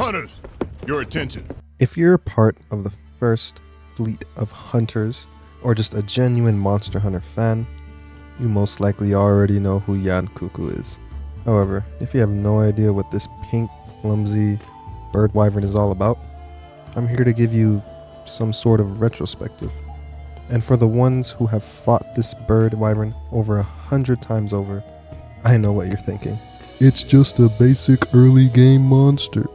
Hunters, your attention. If you're a part of the first fleet of hunters, or just a genuine Monster Hunter fan, you most likely already know who Yian Kut-Ku is. However, if you have no idea what this pink, clumsy bird wyvern is all about, I'm here to give you some sort of retrospective. And for the ones who have fought this bird wyvern over 100 times over, I know what you're thinking. It's just a basic early game monster.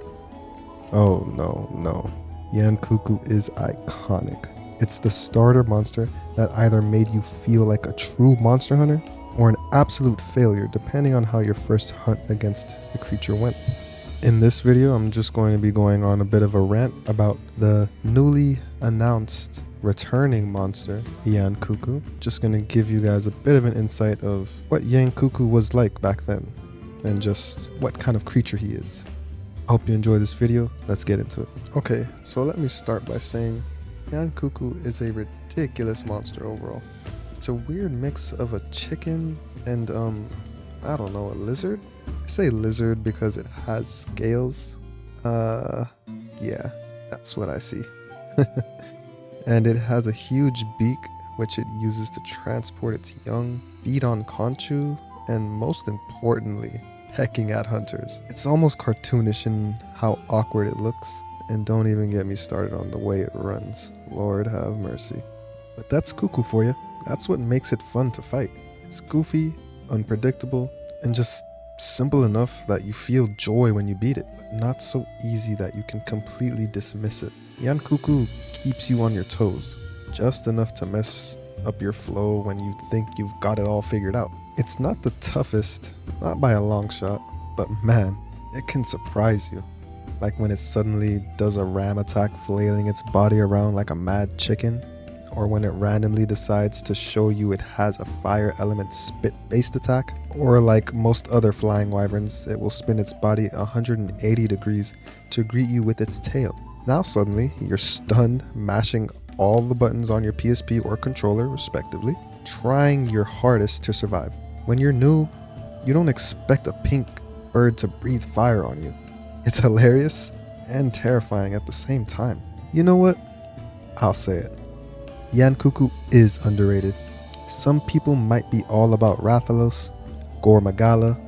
Oh no. Yian Kut-Ku is iconic. It's the starter monster that either made you feel like a true monster hunter or an absolute failure depending on how your first hunt against the creature went. In this video, I'm just going to be going on a bit of a rant about the newly announced returning monster, Yian Kut-Ku. Just going to give you guys a bit of an insight of what Yian Kut-Ku was like back then and just what kind of creature he is. I hope you enjoy this video. Let's get into it. Okay, so let me start by saying Yian Kut-Ku is a ridiculous monster overall. It's a weird mix of a chicken and I don't know, a lizard? I say lizard because it has scales. Yeah, that's what I see. And it has a huge beak which it uses to transport its young, feed on conchu, and most importantly, pecking at hunters. It's almost cartoonish in how awkward it looks, and don't even get me started on the way it runs. Lord have mercy. But that's Kut-Ku for you. That's what makes it fun to fight. It's goofy, unpredictable, and just simple enough that you feel joy when you beat it, but not so easy that you can completely dismiss it. Yian Kut-Ku keeps you on your toes, just enough to mess up your flow when you think you've got it all figured out. It's not the toughest, not by a long shot, but man, it can surprise you. Like when it suddenly does a ram attack flailing its body around like a mad chicken, or when it randomly decides to show you it has a fire element spit based attack, or like most other flying wyverns, it will spin its body 180 degrees to greet you with its tail. Now suddenly, you're stunned, mashing all the buttons on your PSP or controller respectively, trying your hardest to survive. When you're new, you don't expect a pink bird to breathe fire on you. It's hilarious and terrifying at the same time. You know what? I'll say it. Yian Kut-Ku is underrated. Some people might be all about Rathalos, Gore Magala,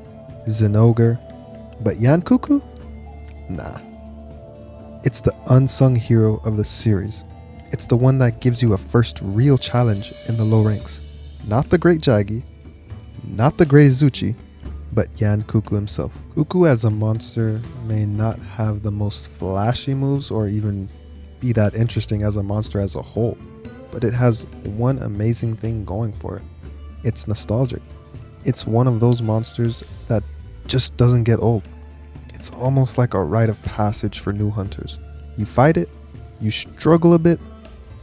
Zinogre, but Yian Kut-Ku? Nah. It's the unsung hero of the series. It's the one that gives you a first real challenge in the low ranks. Not the great Jaggi, not the great Zuchi, but Yian Kut-Ku himself. Kut-Ku as a monster may not have the most flashy moves or even be that interesting as a monster as a whole, but it has one amazing thing going for it. It's nostalgic. It's one of those monsters that just doesn't get old. It's almost like a rite of passage for new hunters. You fight it, you struggle a bit,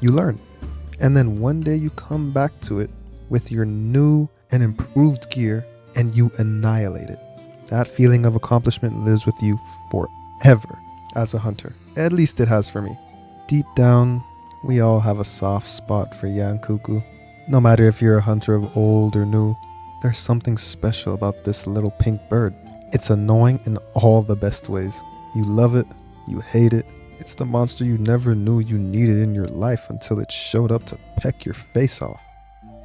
you learn, and then one day you come back to it with your new and improved gear and you annihilate it. That feeling of accomplishment lives with you forever as a hunter. At least it has for me. Deep down, we all have a soft spot for Yian Kut-Ku. No matter if you're a hunter of old or new, there's something special about this little pink bird. It's annoying in all the best ways. You love it, you hate it. It's the monster you never knew you needed in your life until it showed up to peck your face off.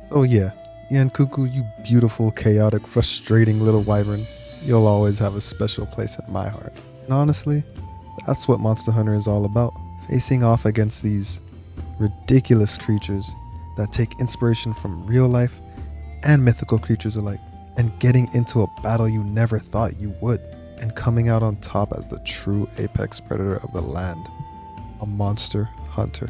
So yeah, Yian Kut-Ku, you beautiful, chaotic, frustrating little wyvern. You'll always have a special place in my heart. And honestly, that's what Monster Hunter is all about. Facing off against these ridiculous creatures that take inspiration from real life and mythical creatures alike, and getting into a battle you never thought you would, and coming out on top as the true apex predator of the land, a monster hunter.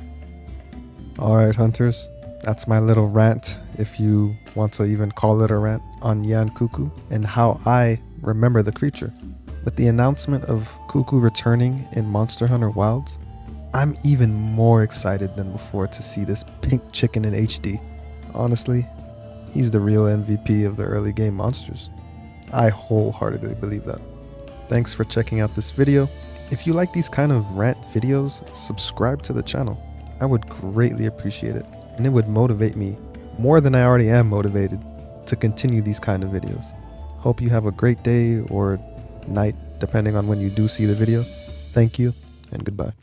Alright hunters, that's my little rant, if you want to even call it a rant, on Yian Kut-Ku and how I remember the creature. With the announcement of Kut-Ku returning in Monster Hunter Wilds, I'm even more excited than before to see this pink chicken in HD. Honestly, he's the real MVP of the early game monsters. I wholeheartedly believe that. Thanks for checking out this video. If you like these kind of rant videos, subscribe to the channel. I would greatly appreciate it, and it would motivate me more than I already am motivated to continue these kind of videos. Hope you have a great day or night, depending on when you do see the video. Thank you, and goodbye.